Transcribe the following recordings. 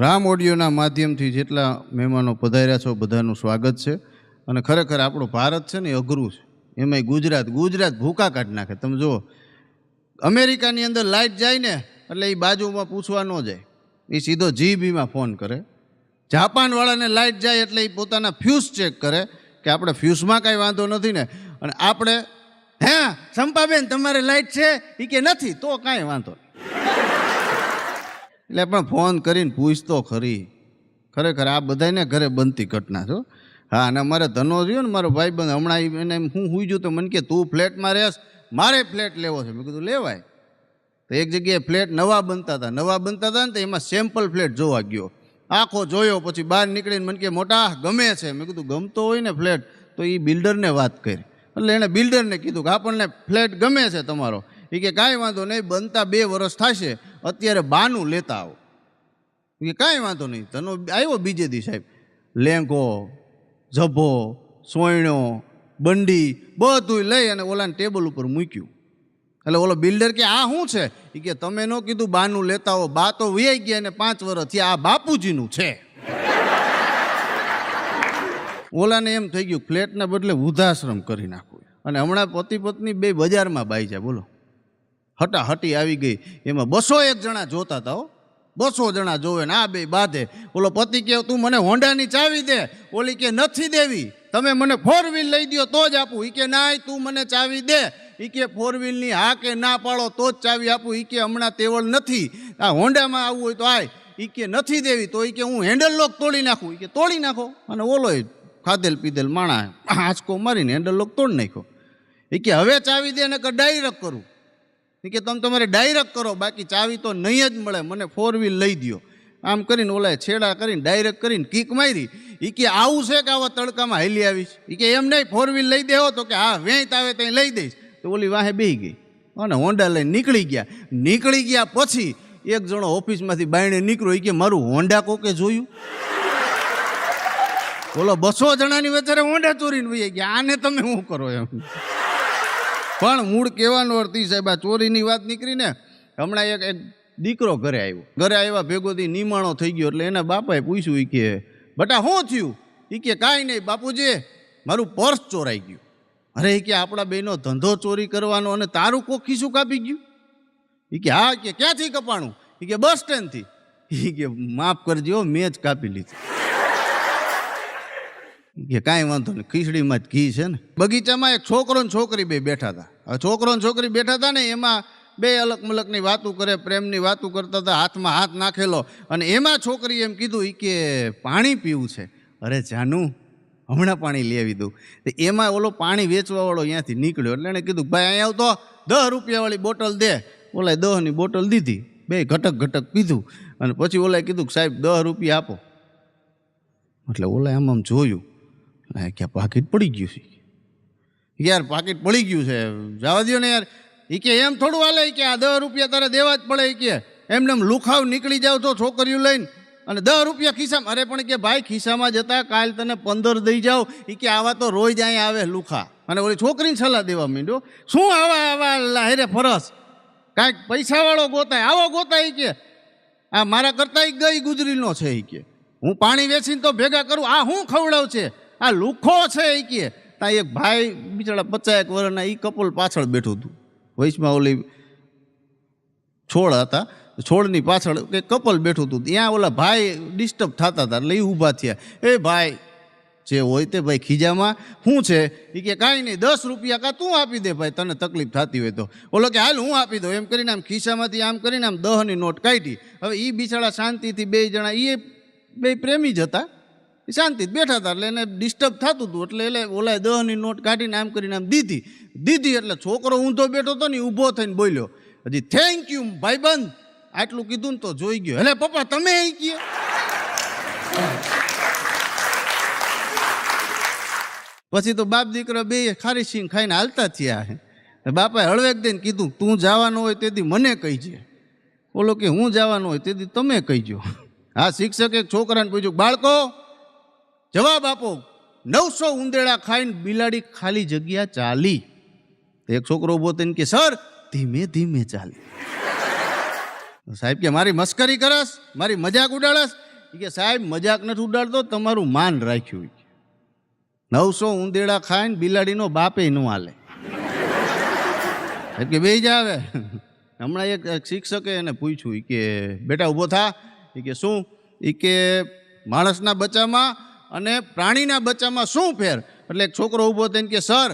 રામ ઓડિયોના માધ્યમથી જેટલા મહેમાનો પધાર્યા છો બધાનું સ્વાગત છે. અને ખરેખર આપણું ભારત છે ને એ અઘરું છે. એમાંય ગુજરાત ભૂકા કાઢી નાખે. તમે જુઓ, અમેરિકાની અંદર લાઇટ જાય ને એટલે એ બાજુમાં પૂછવા ન જાય, એ સીધો જીબીમાં ફોન કરે. જાપાનવાળાને લાઇટ જાય એટલે એ પોતાના ફ્યુઝ ચેક કરે કે આપણે ફ્યુઝમાં કાંઈ વાંધો નથી ને. અને આપણે હે ચંપાબેન તમારે લાઇટ છે, એ કે નથી, તો કાંઈ વાંધો નહીં. એટલે પણ ફોન કરીને પૂછતો ખરી. ખરેખર આ બધાને ઘરે બનતી ઘટના છો. હા, અને અમારે ધનો રહ્યો ને મારો ભાઈબંધ, હમણાં એને હું સુઈ ગયું તો મને કે તું ફ્લેટમાં રહેશ, મારે ફ્લેટ લેવો છે. મેં કીધું લેવાય. તો એક જગ્યાએ ફ્લેટ નવા બનતા હતા ને તો એમાં સેમ્પલ ફ્લેટ જોવા ગયો. આખો જોયો, પછી બહાર નીકળીને મને કે મોટા ગમે છે. મેં કીધું ગમતો હોય ને ફ્લેટ તો એ બિલ્ડરને વાત કરી. એટલે એણે બિલ્ડરને કીધું કે આપણને ફ્લેટ ગમે છે તમારો. એ કે કાંઈ વાંધો નહીં, બનતા 2 વર્ષ થશે, અત્યારે બાનું લેતા આવો. એ કે કાંઈ વાંધો નહીં. તનો આવ્યો બીજે દી સાહેબ, લેંગો ઝભો સોયણો બંડી બધું લઈ અને ઓલાને ટેબલ ઉપર મૂક્યું. એટલે ઓલો બિલ્ડર કે આ શું છે? એ કે તમે ન કીધું બાનું લેતા હો, બા તો વૈયા ગયા ને 5 વર્ષ થયા, આ બાપુજીનું છે. ઓલાને એમ થઈ ગયું ફ્લેટના બદલે વૃદ્ધાશ્રમ કરી નાખવું. અને હમણાં પતિ પત્ની 2 બજારમાં બાઈ જાય. બોલો, હટાહટી આવી ગઈ. એમાં 201 જણા જોતા હતા. 200 જણા જોવે ને આ 2 બાંધે. ઓલો પતિ કે તું મને હોન્ડાની ચાવી દે. ઓલી કે નથી દેવી, તમે મને 4 વ્હીલ લઈ દો તો જ આપું. એ કે ના, તું મને ચાવી દે. એ કે 4 વ્હીલની હા કે ના પાડો તો જ ચાવી આપું. એ કે હમણાં તેવળ નથી, આ હોન્ડામાં આવવું હોય તો આય. એ કે નથી દેવી તો એ કે હું હેન્ડલ લોક તોડી નાખું. એ કે તોડી નાખો. અને ઓલો ખાધેલ પીધેલ માણા આંચકો મારીને હેન્ડલ લોક તોડી નાખ્યો. એ કે હવે ચાવી દે ને કે ડાયરેક્ટ કરું. એ કે તમે તમારે ડાયરેક્ટ કરો, બાકી ચાવી તો નહીં જ મળે, મને 4 વ્હીલ લઈ દો. આમ કરીને ઓલાએ છેડા કરીને ડાયરેક્ટ કરીને કીક મારી. એ કે આવું છે કે આવા તડકામાં હાલી આવીશ? એ કે એમ નહીં, 4 વ્હીલ લઈ દેવો તો કે હા વેંત આવે ત્યાં લઈ દઈશ. તો ઓલી વાહે બેહી ગઈ અને હોન્ડા લઈને નીકળી ગયા. પછી એક જણો ઓફિસમાંથી બાયણે નીકળ્યો. એ કે મારું હોન્ડા કોકે જોયું? બોલો, 200 જણાની વચ્ચે હોન્ડા ચોરીને વહી ગયા. આને તમે શું કરો એમ? પણ મૂળ કહેવાનો અર્થ સાહેબ, આ ચોરીની વાત નીકળીને હમણાં એક દીકરો ઘરે આવ્યા ભેગોથી નિમાણો થઈ ગયો. એટલે એના બાપાએ પૂછ્યું, એ કે બટા શું થયું? એ કે કાંઈ નહીં બાપુજી, મારું પર્સ ચોરાઈ ગયું. અરે એ કે આપણા બેનો ધંધો ચોરી કરવાનો અને તારું કોક ખિસ્સું કાપી ગયું? એ કે હા. કે ક્યાંથી કપાણું? એ કે બસ સ્ટેન્ડથી. એ કે માફ કરજો, મેં જ કાપી લીધું. કે કાંઈ વાંધો નહીં, ખીચડીમાં જ ઘી છે ને. બગીચામાં એક છોકરો ને છોકરી 2 બેઠા હતા. છોકરો ને છોકરી બેઠા હતા ને, એમાં 2 અલગ મલકની વાતું કરે, પ્રેમની વાતું કરતા હતા, હાથમાં હાથ નાખેલો. અને એમાં છોકરી એમ કીધું, કે પાણી પીવું છે. અરે જાનું, હમણાં પાણી લઈ આવી દઉં. એમાં ઓલો પાણી વેચવાવાળો અહીંયાથી નીકળ્યો. એટલે એણે કીધું ભાઈ અહીં આવતો 10 રૂપિયાવાળી બોટલ દે. ઓલાએ 10ની બોટલ દીધી. 2 ઘટક પીધું. અને પછી ઓલાએ કીધું સાહેબ 10 રૂપિયા આપો. એટલે ઓલાએ આમ જોયું, ક્યાં પાકીટ પડી ગયું છે. યાર પાકીટ પડી ગયું છે, જવા દો ને યાર. એ કે એમ થોડું હાલે કે આ 10 રૂપિયા તારે દેવા જ પડે. એ કે એમને લુખાવ નીકળી જાવ તો છોકરીઓ લઈને અને 10 રૂપિયા ખિસ્સામાં. અરે પણ કે ભાઈ ખિસ્સામાં જતા કાલ તને 15 દઈ જાઓ. એ કે આવા તો રોજ અહીંયા આવે લુખા. અને ઓલી છોકરીને સલાહ દેવા માંડ્યો, શું આવા લાહેરે ફરસ, કાંઈક પૈસાવાળો ગોતાય, આવો ગોતાય. કે આ મારા કરતા ગઈ ગુજરીનો છે. એ કે હું પાણી વેચીને તો ભેગા કરું, આ હું ખવડાવ છે, આ લુખો છે. એ કે ત્યાં એક ભાઈ બિચારા 50 વર્ષના એ કપલ પાછળ બેઠું હતું. વૈશમાં ઓલી છોડ હતા, છોડની પાછળ કે કપલ બેઠું હતું. ત્યાં ઓલા ભાઈ ડિસ્ટર્બ થતા હતા. એટલે એ ઊભા થયા. એ ભાઈ જે હોય તે ભાઈ ખીજામાં શું છે? એ કે કાંઈ નહીં, 10 રૂપિયા કાં તું આપી દે ભાઈ, તને તકલીફ થતી હોય તો. ઓલો કે હાલ હું આપી દઉં. એમ કરીને આમ ખિસ્સામાંથી આમ કરીને આમ 10ની નોટ કાઢી. હવે એ બિચારા શાંતિથી 2 જણા, એ 2 પ્રેમી જ હતા, શાંતિ બેઠા હતા. એટલે એને ડિસ્ટર્બ થતું હતું. એટલે ઓલાએ 10ની નોટ કાઢીને આમ કરીને આમ દીધી. એટલે છોકરો ઊંધો બેઠો હતો ને, ઊભો થઈને બોલ્યો, હજી થેન્ક યુ ભાઈબંધ, આટલું કીધું ને તો જોઈ ગયો. એટલે પપ્પા તમે અહીં કહે. પછી તો બાપ દીકરા 2 ખારી સિંગ ખાઈને હાલતા થયા. બાપાએ હળવેક દઈને કીધું, તું જવાનું હોય તેથી મને કહીજે. બોલો કે હું જવાનું હોય તેથી તમે કહીજો. આ શિક્ષકે એક છોકરાને પૂછ્યું, બાળકો જવાબ આપો, 900 ઉંદેડા ખાઈને બિલાડી ખાલી જગ્યા ચાલી. એક છોકરો ઉભો થઈને કે સર ધીમે ધીમે ચાલી. સાહેબ કે મારી મસ્કરી કરસ, મારી મજાક ઉડાડસ? એ કે સાહેબ મજાક નથી ઉડાડતો, તમારું માન રાખ્યું. 900 ઊંદેડા ખાઈને બિલાડીનો બાપે ન હાલે. એટલે બે જ આવે. હમણાં એક શિક્ષકે એને પૂછ્યું કે બેટા ઊભો થા. એ કે શું? એ કે માણસના બચ્ચામાં અને પ્રાણીના બચ્ચામાં શું ફેર? એટલે એક છોકરો ઊભો થઈને કે સર,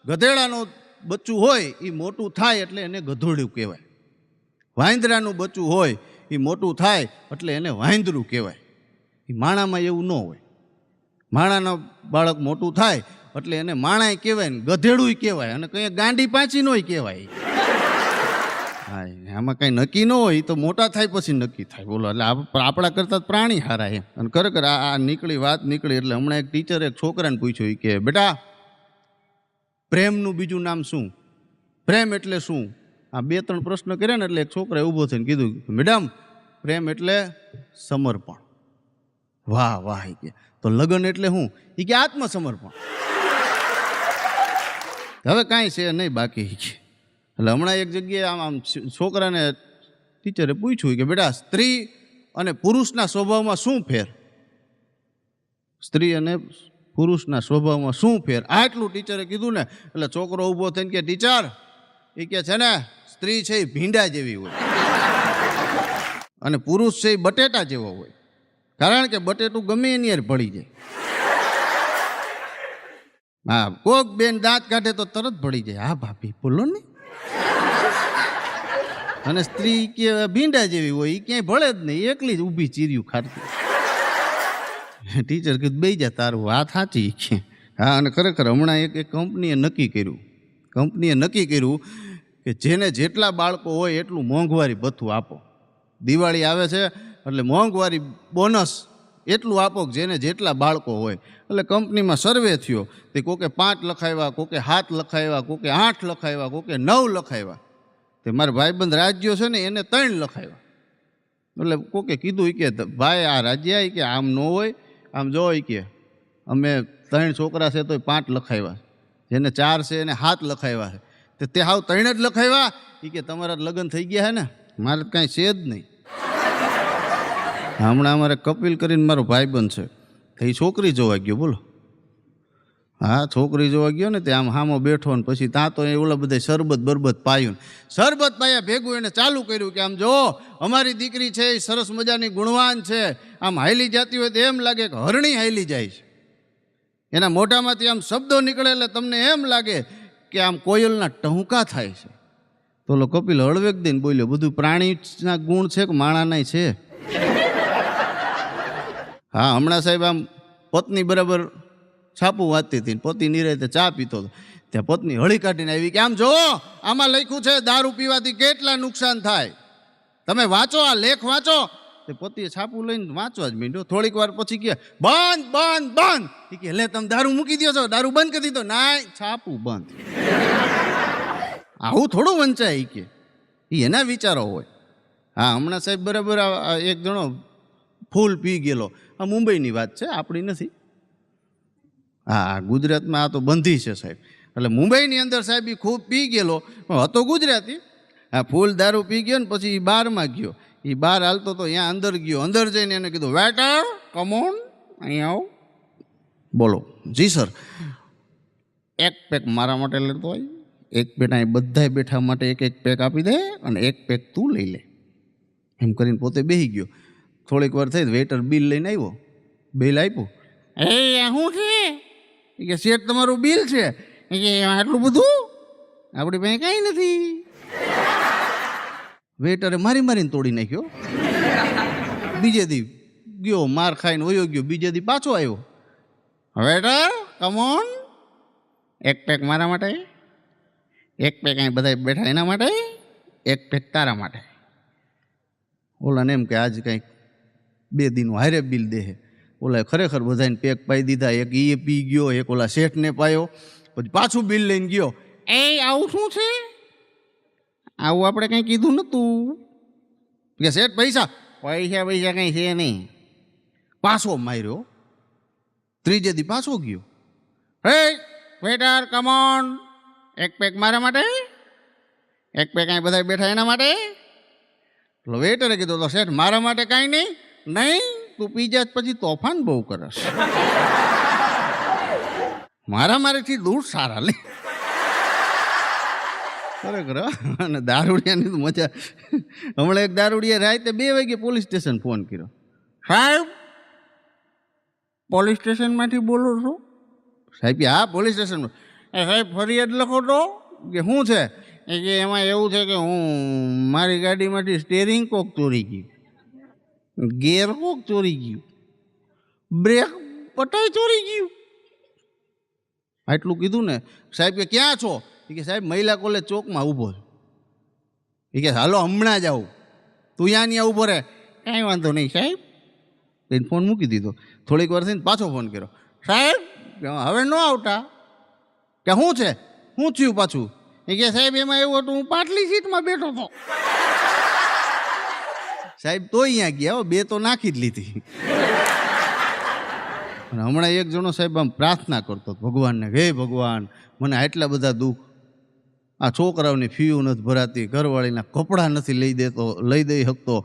ગધેડાનું બચ્ચું હોય એ મોટું થાય એટલે એને ગધોડ્યું કહેવાય. વાંદરાનું બચ્ચું હોય એ મોટું થાય એટલે એને વાંદરું કહેવાય. એ માણામાં એવું ન હોય. માણાનો બાળક મોટું થાય એટલે એને માણાય કહેવાય ને ગધેડું કહેવાય, અને કંઈ ગાંડી પાંચી નોય કહેવાય. હા, આમાં કંઈ નક્કી ન હોય તો મોટા થાય પછી નક્કી થાય. બોલો, એટલે આપણા કરતાં પ્રાણી હારા એમ. અને ખરેખર આ નીકળી વાત નીકળી એટલે હમણાં એક ટીચરે એક છોકરાને પૂછ્યું કે બેટા, પ્રેમનું બીજું નામ શું? પ્રેમ એટલે શું? આ 2-3 પ્રશ્ન કર્યા ને એટલે એક છોકરાએ ઊભો થઈને કીધું, મેડમ પ્રેમ એટલે સમર્પણ. વાહ વાહ. એ કે તો લગ્ન એટલે શું? એ કે આત્મસમર્પણ. હવે કાંઈ છે નહીં બાકી. એટલે હમણાં એક જગ્યાએ આમ છોકરાને ટીચરે પૂછ્યું કે બેટા, સ્ત્રી અને પુરુષના સ્વભાવમાં શું ફેર? સ્ત્રી અને પુરુષના સ્વભાવમાં શું ફેર? આટલું ટીચરે કીધું ને એટલે છોકરો ઊભો થઈને કે ટીચર, એ કે છે ને, સ્ત્રી છે એ ભીંડા જેવી હોય અને પુરુષ છે એ બટેટા જેવો હોય. કારણ કે બટેટું ગમે એની યાર ભળી જાય. હા, કોક બેન દાંત કાઢે તો તરત ભળી જાય. હા ભાભી બોલો ને. અને સ્ત્રી કે ભીંડા જેવી હોય, એ ક્યાંય ભળે જ નહીં, એકલી જ ઊભી ચીર્યું ખાતી. ટીચર કીધું બેસી જા, તારું વાત સાચી છે. હા, અને ખરેખર હમણાં એક કંપનીએ નક્કી કર્યું કે જેને જેટલા બાળકો હોય એટલું મોંઘવારી ભથ્થું આપો. દિવાળી આવે છે એટલે મોંઘવારી બોનસ એટલું આપો કે જેને જેટલા બાળકો હોય. એટલે કંપનીમાં સર્વે થયો, તે કોકે 5 લખાવ્યા, કોકે 7 લખાવ્યા, કોકે 8 લખાવ્યા, કોકે 9 લખાવ્યા. તે મારા ભાઈબંધ રાજ્યો છે ને એને 3 લખાવ્યા. એટલે કોકે કીધું કે ભાઈ આ રાજ્ય કે આમ ન હોય, આમ જો કે અમે 3 છોકરા છે તો 5 લખાવ્યા, જેને 4 છે એને 7 લખાવ્યા છે. તે હાવ 3 જ લખાવ્યા. એ કે તમારા લગ્ન થઈ ગયા છે ને, મારે કાંઈ છે જ નહીં. હમણાં અમારે કપિલ કરીને મારો ભાઈબંધ છે, તો એ છોકરી જોવા ગયો. બોલો, હા છોકરી જોવા ગયો ને, તે આમ હામો બેઠો ને પછી ત્યાં તો એ ઓલા બધા શરબત પાયું. શરબત પાયા ભેગું એને ચાલુ કર્યું કે આમ જો અમારી દીકરી છે એ સરસ મજાની ગુણવાન છે, આમ હાઈલી જતી હોય તો એમ લાગે કે હરણી હાઈલી જાય છે. એના મોઢામાંથી આમ શબ્દો નીકળે એટલે તમને એમ લાગે કે આમ કોયલના ટહુકા થાય છે. તો ઓલો કપિલ હળવેક દઈને બોલ્યો, બધું પ્રાણીના ગુણ છે કે માણાના છે? હા, હમણાં સાહેબ આમ પત્ની બરાબર છાપું વાંચતી હતી, પતિ નિરાતે ચા પીતો હતો. ત્યાં પત્ની હળી કાઢીને આવી કે આમ જો આમાં લખ્યું છે દારૂ પીવાથી કેટલા નુકસાન થાય, તમે વાંચો, આ લેખ વાંચો. તે પતિએ છાપું લઈને વાંચવા જ માંડ્યો. થોડીક વાર પછી કે બંધ બંધ બંધ. એ કે લે તમે દારૂ મૂકી દો છો, દારૂ બંધ કરી દીધો? ના, છાપું બંધ. આવું થોડું વંચાય કે એના વિચારો હોય. હા, હમણાં સાહેબ બરાબર એક જણો ફૂલ પી ગયેલો. આ મુંબઈની વાત છે, આપણી નથી. હા, ગુજરાતમાં આ તો બંધી છે સાહેબ. એટલે મુંબઈની અંદર સાહેબ એ ખૂબ પી ગયેલો, હતો ગુજરાતી. હા, ફૂલ દારૂ પી ગયો ને પછી એ બારમાં ગયો. એ બહાર હાલતો તો ત્યાં અંદર ગયો. અંદર જઈને એને કીધું, વેટર કમોન અહીંયા આવો. બોલો, જી સર. 1 પેક મારા માટે લેતો હોય, 1 પેક અહીં બધા બેઠા માટે 1 પેક આપી દે, અને 1 પેક તું લઈ લે. એમ કરીને પોતે બેસી ગયો. થોડીક વાર થઈ વેટર બિલ લઈને આવ્યો. બિલ આપ્યું. એ શું છે? એ કે શેઠ તમારું બિલ છે. એ કે આટલું બધું? આપણી પાસે કાંઈ નથી. વેટરે મારીને તોડી નાખ્યો. બીજે દી ગયો, માર ખાઈને વયો ગયો. બીજે દી પાછો આવ્યો. વેટર કમોન, 1 પેક મારા માટે, 1 પેક અહીં બધા બેઠા એના માટે, 1 પેક તારા માટે. ઓલાને એમ કે આજ કંઈક 2 દિનનું હારે બિલ દે. ઓલા ખરેખર બધાને પેક પાઈ દીધા. એક એ પી ગયો, એક ઓલા શેઠને પાયો. પછી પાછું બિલ લઈને ગયો. એ આવું શું છે? આવું આપણે કંઈ કીધું નતું. કે શેઠ પૈસા કંઈ છે નહીં. પાછો માર્યો. ત્રીજે દી પાછો ગયો. હે વેટર કમોન, 1 પેક મારા માટે, 1 પેક અહીં બધા બેઠા એના માટે. વેટરે કીધું તો શેઠ મારા માટે કાંઈ નહીં. તું પી જાત પછી તોફાન બહુ કરસ. મારાથી દૂર સારા લે ખરેખર. અને દારૂડિયાની તો મજા. હમણાં એક દારૂડિયા રાતે 2 વાગે પોલીસ સ્ટેશન ફોન કર્યો. સાહેબ પોલીસ સ્ટેશનમાંથી બોલો છો? સાહેબ હા પોલીસ સ્ટેશન. સાહેબ ફરિયાદ લખો તો. કે શું છે? કે એમાં એવું છે કે હું મારી ગાડીમાંથી સ્ટેરિંગ કોક ચોરી ગયું, ગેર કોક ચોરી ગયું, બ્રેક પટાઈ ચોરી ગયું. આટલું કીધું ને સાહેબ કે ક્યાં છો? કે સાહેબ મહિલા કોલેજ ચોકમાં ઊભો છે. એ કે હાલો હમણાં જ આવું. તું ત્યાં ઊભો રહે. કાંઈ વાંધો નહીં સાહેબ. એને ફોન મૂકી દીધો. થોડીક વાર થઈને પાછો ફોન કર્યો. સાહેબ હવે ન આવતા. કે શું છે? શું થયું પાછું? એ કે સાહેબ એમાં એવું હતું હું પાટલી સીટમાં બેઠો હતો. સાહેબ તો અહીંયા ગયા 2 તો નાખી જ લીધી. અને હમણાં એક જણો સાહેબ આમ પ્રાર્થના કરતો ભગવાનને, હે ભગવાન મને આટલા બધા દુઃખ, આ છોકરાઓની ફીયું નથી ભરાતી, ઘરવાળીના કપડાં નથી લઈ દઈ શકતો,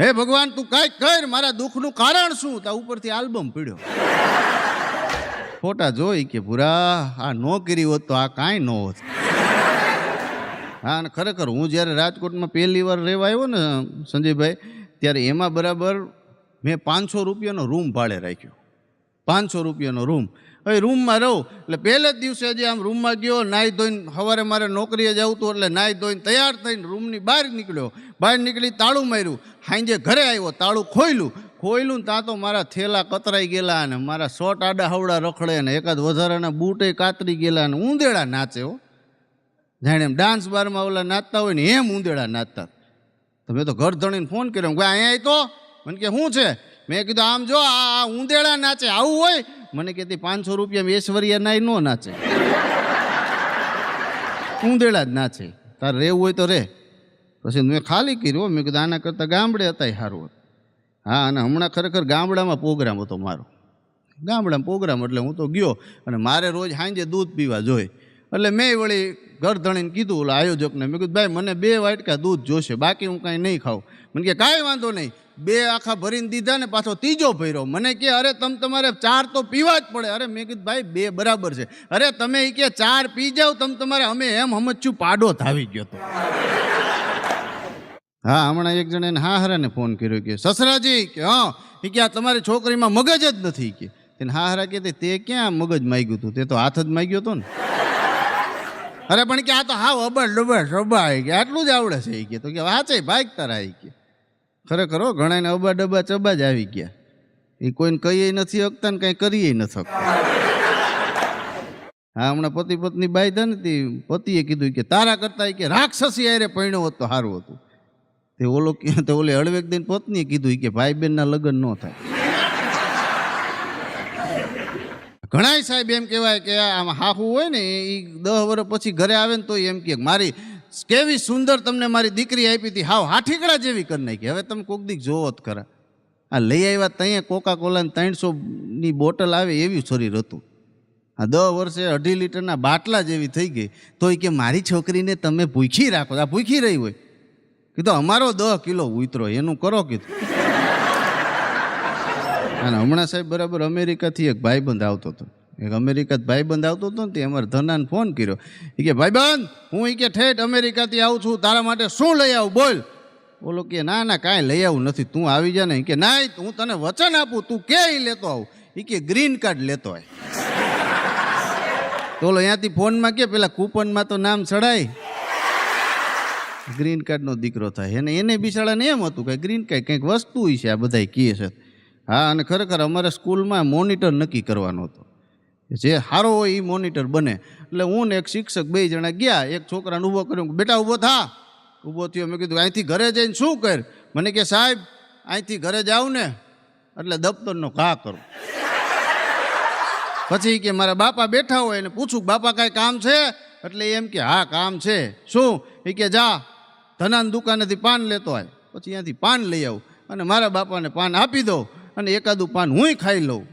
હે ભગવાન તું કાંઈક કર, મારા દુઃખનું કારણ શું? તા ઉપરથી આલ્બમ પીડ્યો. ફોટા જોઈ કે પૂરા આ ન કરી હોત તો આ કાંઈ ન હોત. હા અને ખરેખર હું જ્યારે રાજકોટમાં પહેલી વાર રહેવા આવ્યો ને સંજયભાઈ, ત્યારે એમાં બરાબર મેં 500 રૂપિયાનો રૂમ ભાડે રાખ્યો. 500 રૂપિયાનો રૂમ. હવે રૂમમાં રહું એટલે પહેલે જ દિવસે હજી આમ રૂમમાં ગયો, નાહી ધોઈને, સવારે મારે નોકરીએ જવું હતું એટલે નાહી ધોઈને તૈયાર થઈને રૂમની બહાર નીકળ્યો. બહાર નીકળી તાળું માર્યું. સાંજે ઘરે આવ્યો, તાળું ખોયલું ત્યાં તો મારા થેલા કતરાઈ ગયેલા અને મારા શોર્ટ આડા હવડા રખડે ને એકાદ વધારાના બૂટે કાતરી ગયેલા અને ઊંધેડા નાચે. હો જાણે એમ ડાન્સ બારમાં ઓલા નાચતા હોય ને એમ ઊંધેડા નાચતા. તમે તો ઘર ધણીને ફોન કર્યો, અહીંયા આવી તો મને કે શું છે? મેં કીધું આમ જો આ ઊંધેડા નાચે આવું હોય? મને કહેતી 500 રૂપિયા ઐશ્વર્યા નાય ન નાચે, ઊંધેડા જ નાચે, તારે રહેવું હોય તો રે. પછી મેં ખાલી કર્યો. મેં કીધું આના કરતાં ગામડે હતા સારું હતું. હા અને હમણાં ખરેખર ગામડામાં પ્રોગ્રામ હતો મારો. ગામડામાં પ્રોગ્રામ એટલે હું તો ગયો અને મારે રોજ સાંજે દૂધ પીવા જોઈએ. એટલે મેં વળી ઘર ધણીને કીધું ઓલા આયોજકને, મેં કીધું ભાઈ મને 2 વાટકા દૂધ જોશે, બાકી હું કાંઈ નહીં ખાઉં. મને કે કાંઈ વાંધો નહીં. 2 આખા ભરીને દીધા ને પાછો ત્રીજો ભર્યો. મને કે અરે તમારે 4 તો પીવા જ પડે. અરે મેં કીધું ભાઈ 2 બરાબર છે. અરે તમે એ કે 4 પી જાવ તમારે, અમે એમ સમજશું પાડો થાવી ગયો તો. હા હમણાં એક જણ એને હાહરાને ફોન કર્યો કે સસરાજી કે હા એ કે આ તમારી છોકરીમાં મગજ જ નથી. કે તેને હાહરા કે તે ક્યાં મગજ માગ્યું હતું? તે તો હાથ જ માગ્યો હતો ને. અરે પણ કે આ તો હાવ અબડ ડબડ સબાય કે આટલું જ આવડે છે. એ કે તો કે વાંચે ભાગ તારા. એ કે ખરેખર ઘણાને અબા ડબ્બા ચબા જ આવી ગયા. એ કોઈને કહીએ નથી શકતા ને કંઈ કરીએ નથી શકતા. હા હમણાં પતિ પત્ની બાંધ્યા નથી. પતિએ કીધું કે તારા કરતા કે રાક્ષસી આરે પરણ્યો હોત તો સારું હતું. તે ઓલે હળવેક દઈને પત્નીએ કીધું કે ભાઈ બહેનના લગ્ન ન થાય. ઘણાય સાહેબ એમ કહેવાય કે આમ હાહુ હોય ને એ 10 વર્ષ પછી ઘરે આવે ને તો એમ કે મારી કેવી સુંદર તમને મારી દીકરી આપી હતી, હાવ હાઠીકડા જેવી કરી નાખી. હવે તમે કોક દીક જોવો જ ખરા. આ લઈ આવ્યા ત્યાં કોકા કોલાની 300ની બોટલ આવે એવી શરીર હતું. આ 10 વર્ષે 2.5 લીટરના બાટલા જેવી થઈ ગઈ. તો એ કે મારી છોકરીને તમે ભૂખી રાખો. આ ભૂખી રહી હોય. કીધું અમારો 10 કિલો ઉતરો એનું કરો. કીધું અને હમણાં સાહેબ બરાબર અમેરિકાથી એક ભાઈબંધ આવતો હતો. એક અમેરિકા ભાઈબંધ આવતો હતો ને તે અમારે ધનાને ફોન કર્યો. એ કે ભાઈબંધ હું એ કે ઠેઠ અમેરિકાથી આવું છું, તારા માટે શું લઈ આવું બોલ. બોલો કે ના ના કાંઈ લઈ આવું નથી, તું આવી જા ને. કે ના હું તને વચન આપું, તું કે લેતો આવું. એ કે ગ્રીન કાર્ડ લેતો આય. તો ઓલો અહીંયાથી ફોનમાં કે પેલા કૂપનમાં તો નામ ચડાય, ગ્રીન કાર્ડનો દીકરો થાય. એને બિચારાને એમ હતું કે ગ્રીન કાર્ડ કંઈક વસ્તુ છે આ બધા કહે છે. હા અને ખરેખર અમારે સ્કૂલમાં મોનિટર નક્કી કરવાનો હતો. જે સારો હોય એ મોનિટર બને. એટલે હું ને એક શિક્ષક 2 જણા ગયા. એક છોકરાને ઊભો કર્યો, બેટા ઊભો થા. ઊભો થયો. મેં કીધું અહીંથી ઘરે જઈને શું કર? મને કે સાહેબ અહીંથી ઘરે જાઉં ને એટલે દફતરનો ઘા કરું. પછી કે મારા બાપા બેઠા હોય એને પૂછું બાપા કાંઈ કામ છે? એટલે એમ કે હા કામ છે. શું? એ કે જા ધનાની દુકાનેથી પાન લેતો હોય. પછી ત્યાંથી પાન લઈ આવું અને મારા બાપાને પાન આપી દઉં અને એકાદું પાન હુંય ખાઈ લઉં.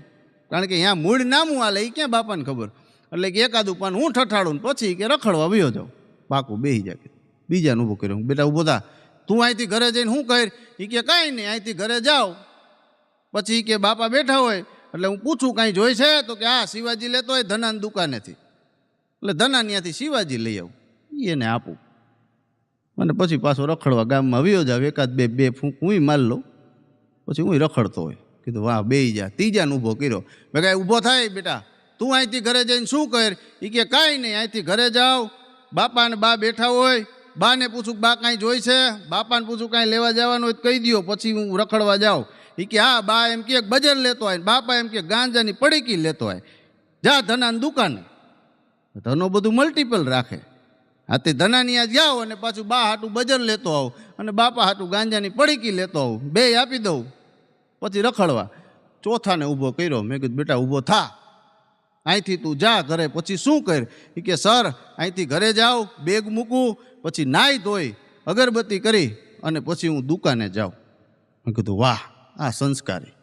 કારણ કે અહીંયા મૂળ નામું હાલે એ ક્યાં બાપાને ખબર. એટલે કે એકાદું પાન હું ઠઠાડું પછી કે રખડવા વયો જાઉં. પાકું બેસી જાય. બીજાને ઊભું કર્યું, બેટા ઊભો થા, તું અહીંથી ઘરે જઈને શું કર? એ કે કાંઈ નહીં, અહીંથી ઘરે જાઓ પછી કે બાપા બેઠા હોય એટલે હું પૂછું કાંઈ જોઈ છે તો કે હા શિવાજી લેતો હોય ધનાની દુકાનેથી, એટલે ધના ત્યાંથી શિવાજી લઈ આવું, એને આપું અને પછી પાછો રખડવા ગામમાં આવ્યો જાવ, એકાદ બે ફૂંક હું માર લઉં, પછી હું રખડતો હોય. કીધું વાહ બેહી જા. ત્રીજાને ઊભો કર્યો, મેં કાંઈ ઊભો થાય બેટા, તું અહીંથી ઘરે જઈને શું કર? એ કે કાંઈ નહીં, અહીંથી ઘરે જાઓ, બાપા અને બા બેઠા હોય, બાને પૂછું બા કાંઈ જોઈ છે, બાપાને પૂછું કાંઈ લેવા જવાનું હોય કહી દો, પછી હું રખડવા જાઉં. એ કે હા બા એમ કે બજાર લેતો હોય, બાપા એમ કે ગાંજાની પડીકી લેતો હોય, જા ધનાની દુકાને. ધનો બધું મલ્ટિપલ રાખે. આથી ધનાની આ જાઓ અને પાછું બા હાટું બજાર લેતો આવું અને બાપા હાટું ગાંજાની પડીકી લેતો આવું, બે આપી દઉં, પછી રખડવા. ચોથાને ઊભો કર્યો, મેં કીધું બેટા ઊભો થા, અહીંથી તું જા ઘરે, પછી શું કર? એ કે સર અહીંથી ઘરે જાઉં, બેગ મૂકું, પછી નાહી ધોઈ અગરબત્તી કરી અને પછી હું દુકાને જાઉં. મેં કીધું વાહ આ સંસ્કારી,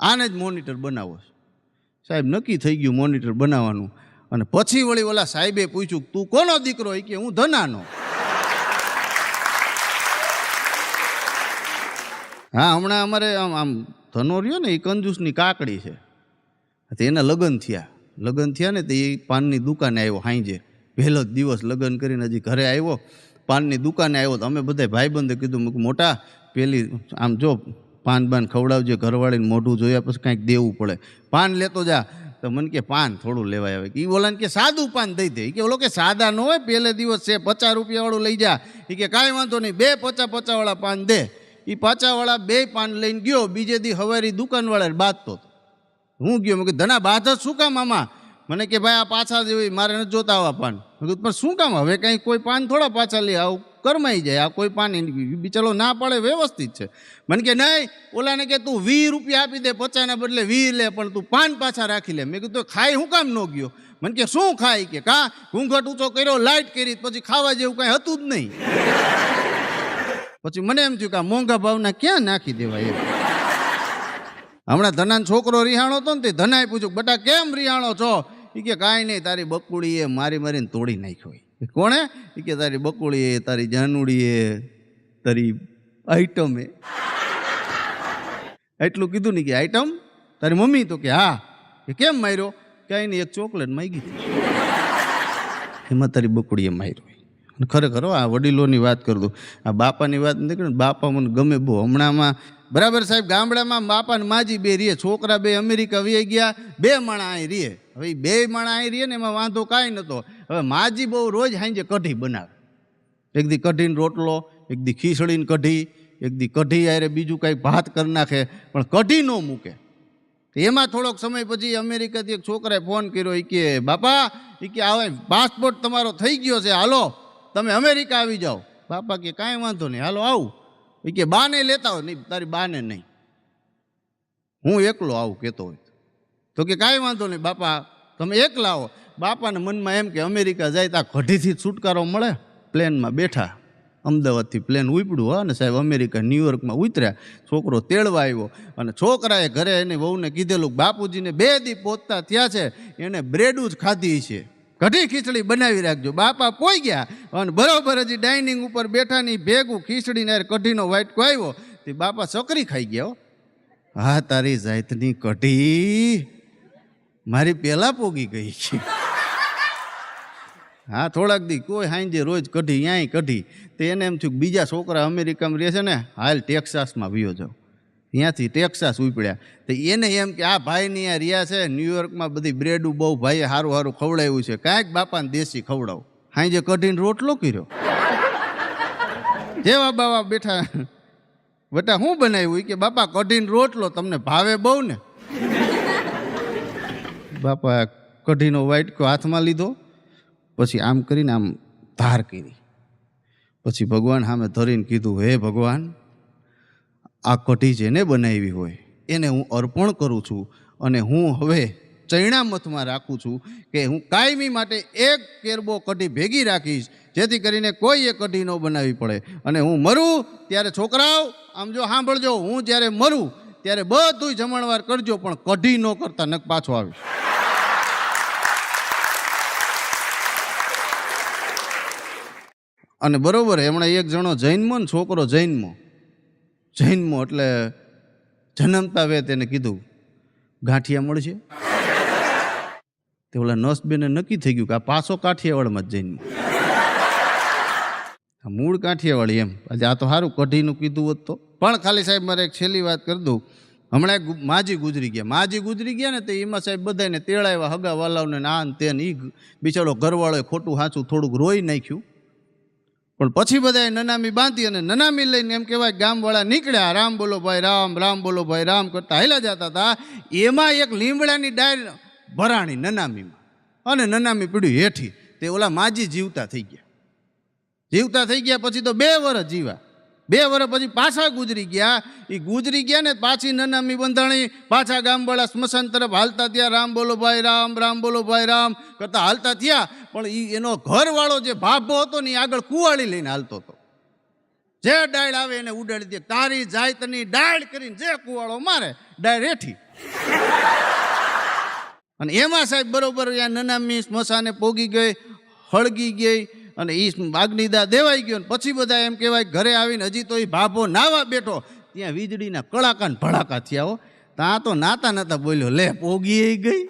આને જ મોનિટર બનાવો છે. સાહેબ નક્કી થઈ ગયું મોનિટર બનાવવાનું. અને પછી વળી ઓલા સાહેબે પૂછ્યું તું કોનો દીકરો? એ કે હું ધનાનો. હા હમણાં અમારે આમ ધનો રહ્યો ને એ કંજૂસની કાકડી છે, એના લગ્ન થયા ને તો એ પાનની દુકાને આવ્યો હાંજે, પહેલો જ દિવસ લગ્ન કરીને હજી ઘરે આવ્યો, પાનની દુકાને આવ્યો. તો અમે બધા ભાઈબંધે કીધું મોટા પેલી આમ જો પાન બાન ખવડાવજે, ઘરવાળીને મોઢું જોયા પછી કાંઈક દેવું પડે, પાન લેતો જા. તો મને કે પાન થોડું લેવાય આવે, એ બોલાને કે સાદું પાન દઈ દે. એ કે ઓલો કે સાદા ન હોય, પહેલે દિવસ છે 50 રૂપિયાવાળું લઈ જા. એ કે કાંઈ વાંધો નહીં, 2 50 વાળા પાન દે. એ 50 વાળા 2 પાન લઈને ગયો, બીજે દી હવારી દુકાનવાળા બાંધતો. હું ગયો, મેં કીધું ધના બાંધ શું કામ આમાં? મને કે ભાઈ આ પાછા જેવી મારે નથી જોતા આવા પાન. મેં કીધું પણ શું કામ, હવે કંઈ કોઈ પાન થોડા પાછા લે, આવું કરમાઈ જાય, આ કોઈ પાન બિચારો ના પાડે વ્યવસ્થિત છે. મને કે નહીં, ઓલાને કે તું 20 રૂપિયા આપી દે, 50 બદલે 20 લે, પણ તું પાન પાછા રાખી લે. મેં કીધું ખાઈ હું કામ ન ગયો? મને કે શું ખાય? કે કા ઘૂંઘટ ઊંચો કર્યો, લાઇટ કરી, પછી ખાવા જેવું કાંઈ હતું જ નહીં. પછી મને એમ થયું કે આ મોંઘા ભાવના ક્યાં નાખી દેવાય એમ. હમણાં ધનાનો છોકરો રિહાણો હતો ને તે ધનાએ પૂછ્યું બટા કેમ રિહાણો છો? એ કે કાંઈ નહીં, તારી બકુડીએ મારીને તોડી નાખ્યો. કોણે? એ કે તારી બકુડીએ, તારી જાનુડીએ, તારી આઈટમે. એટલું કીધું ને કે આઈટમ તારી મમ્મી? તો કે હા. કે કેમ માર્યો? કાંઈ નહીં, એક ચોકલેટ માંગી હતી, એમાં તારી બકુડીએ માર્યો. અને ખરેખર આ વડીલોની વાત કરું છું, આ બાપાની વાત નથી કરી. બાપા મને ગમે બહુ. હમણાંમાં બરાબર સાહેબ ગામડામાં બાપા ને માજી 2 રીએ, છોકરા 2 અમેરિકા વી ગયા, 2 માણા અહીં રીએ. હવે 2 માણા અહીં રીએ ને એમાં વાંધો કાંઈ નહોતો. હવે માજી બહુ રોજ સાંજે કઢી બનાવે, એક દી કઢીને રોટલો, એક દી ખીચડીને કઢી, એક દી કઢી આરે બીજું કાંઈ ભાત કરી નાખે, પણ કઢી ન મૂકે. એમાં થોડોક સમય પછી અમેરિકાથી એક છોકરાએ ફોન કર્યો. એ કે બાપા, એ કે આવે પાસપોર્ટ તમારો થઈ ગયો છે, હાલો તમે અમેરિકા આવી જાઓ. બાપા કે કાંઈ વાંધો નહીં, હાલો આવું. એ કે બાને લેતા હોય? નહીં, તારી બાને નહીં, હું એકલો આવું કહેતો હોય. તો કે કાંઈ વાંધો નહીં બાપા, તમે એકલા આવો. બાપાના મનમાં એમ કે અમેરિકા જાય ત્યાં કઢીથી છુટકારો મળે. પ્લેનમાં બેઠા, અમદાવાદથી પ્લેન ઉપડ્યું. હા ને સાહેબ અમેરિકા ન્યુયોર્કમાં ઉતર્યા. છોકરો તેડવા આવ્યો અને છોકરાએ ઘરે એની વહુને કીધેલું બાપુજીને 2 દી પહોંચતા થયા છે, એને બ્રેડું જ ખાધી છે, કઢી ખીચડી બનાવી રાખજો. બાપા પોઈ ગયા અને બરોબર હજી ડાઇનિંગ ઉપર બેઠાની ભેગું ખીચડીને કઢીનો વાટકો આવ્યો તે બાપા સકરી ખાઈ ગયા. હા તારી જાતની કઢી મારી પહેલાં પોગી ગઈ છે. હા થોડાક દી કોઈ હાંજે રોજ કઢી યાંય કઢી. તો એને એમ થયું બીજા છોકરા અમેરિકામાં રહે છે ને, હાલ ટેક્સાસમાં વિયો જાઓ. ત્યાંથી ટેક્સાસ ઉપડ્યા. તો એને એમ કે આ ભાઈની અહીંયા રહ્યા છે ન્યુયોર્કમાં, બધી બ્રેડું બહુ ભાઈએ સારું સારું ખવડાવ્યું છે, કાંઈક બાપાને દેશી ખવડાવું. હાંજે કઢીને રોટલો કર્યો. જેવા બાવા બેઠા, બેટા શું બનાવ્યું? કે બાપા કઢીને રોટલો, તમને ભાવે બહુ ને? બાપા કઢીનો વાટકો હાથમાં લીધો, પછી આમ કરીને આમ ધાર કરી, પછી ભગવાન સામે ધરીને કીધું હે ભગવાન, આ કઢી જેને બનાવી હોય એને હું અર્પણ કરું છું અને હું હવે ચૈણામથમાં રાખું છું કે હું કાયમી માટે 1 કેરબો કઢી ભેગી રાખીશ, જેથી કરીને કોઈ એ કઢી ન બનાવવી પડે. અને હું મરું ત્યારે છોકરાઓ આમ જો સાંભળજો, હું જ્યારે મરું ત્યારે બધું જમણવાર કરજો, પણ કઢી ન કરતા નક પાછો આવીશ. અને બરોબર હમણાં એક જણો જૈનમો ને છોકરો જૈનમો એટલે જન્મતા વે તેને કીધું ગાંઠિયા મળશે. તે ઓલા નસબેને નક્કી થઈ ગયું કે આ પાછો કાઠિયાવાડમાં જ જઈને મૂળ કાઠિયાવાડી એમ. આજે આ તો સારું કઢીનું કીધું હોત તો. પણ ખાલી સાહેબ મારે એક છેલ્લી વાત કરી દઉં. હમણાં એક માજી ગુજરી ગયા ને તે એમાં સાહેબ બધાને તેડાવ્યા હગા વાલાઓને આ ને તે ને. એ બિચારો ઘરવાળોએ ખોટું સાચું થોડુંક રોઈ નાખ્યું. પણ પછી બધાએ નનામી બાંધી અને નનામી લઈને એમ કહેવાય ગામવાળા નીકળ્યા. રામ બોલો ભાઈ રામ, રામ બોલો ભાઈ રામ કરતા હાલ્યા જતા હતા. એમાં એક લીમડાની ડાળ ભરાણી નનામીમાં અને નનામી પીડ્યું હેઠી. તે ઓલા માજી જીવતા થઈ ગયા પછી તો 2 વર્ષ જીવ્યા. 2 વર્ષ પછી પાછા ગુજરી ગયા ને પાછી નનામી બંધાણી. પાછા ગામવાળા સ્મશાન તરફ હાલતા થયા. રામ બોલો ભાઈ રામ, રામ બોલો ભાઈ રામ કરતા હાલતા થયા. પણ એનો ઘરવાળો જે ભાભો હતો ને એ આગળ કુવાડી લઈને હાલતો હતો. જે ડાળ આવે એને ઉડાડી દે. તારી જાયતની ડાળ કરીને જે કુવાળો મારે ડાળ હેઠી. અને એમાં સાહેબ બરોબર નનામી સ્મશાને પોગી ગઈ, હળગી ગઈ અને એ અગ્નિદા દેવાઈ ગયો. પછી બધા એમ કહેવાય ઘરે આવીને હજી તો એ ભાભો નાવા બેઠો ત્યાં વીજળીના કડાકા ને ભડાકા થયા. હો ત્યાં તો નાતા બોલ્યો લે પોગી ગઈ.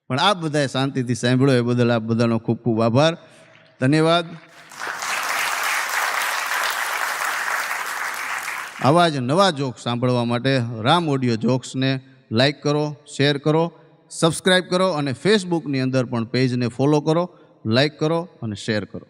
પણ આપ બધાએ શાંતિથી સાંભળ્યો એ બદલ આપ બધાનો ખૂબ ખૂબ આભાર, ધન્યવાદ. આવા જ નવા જોક્સ સાંભળવા માટે રામ ઓડિયો જોક્સને લાઈક કરો, શેર કરો, સબસ્ક્રાઈબ કરો અને ફેસબુકની અંદર પણ પેજને ફોલો કરો, લાઈક કરો અને શેર કરો.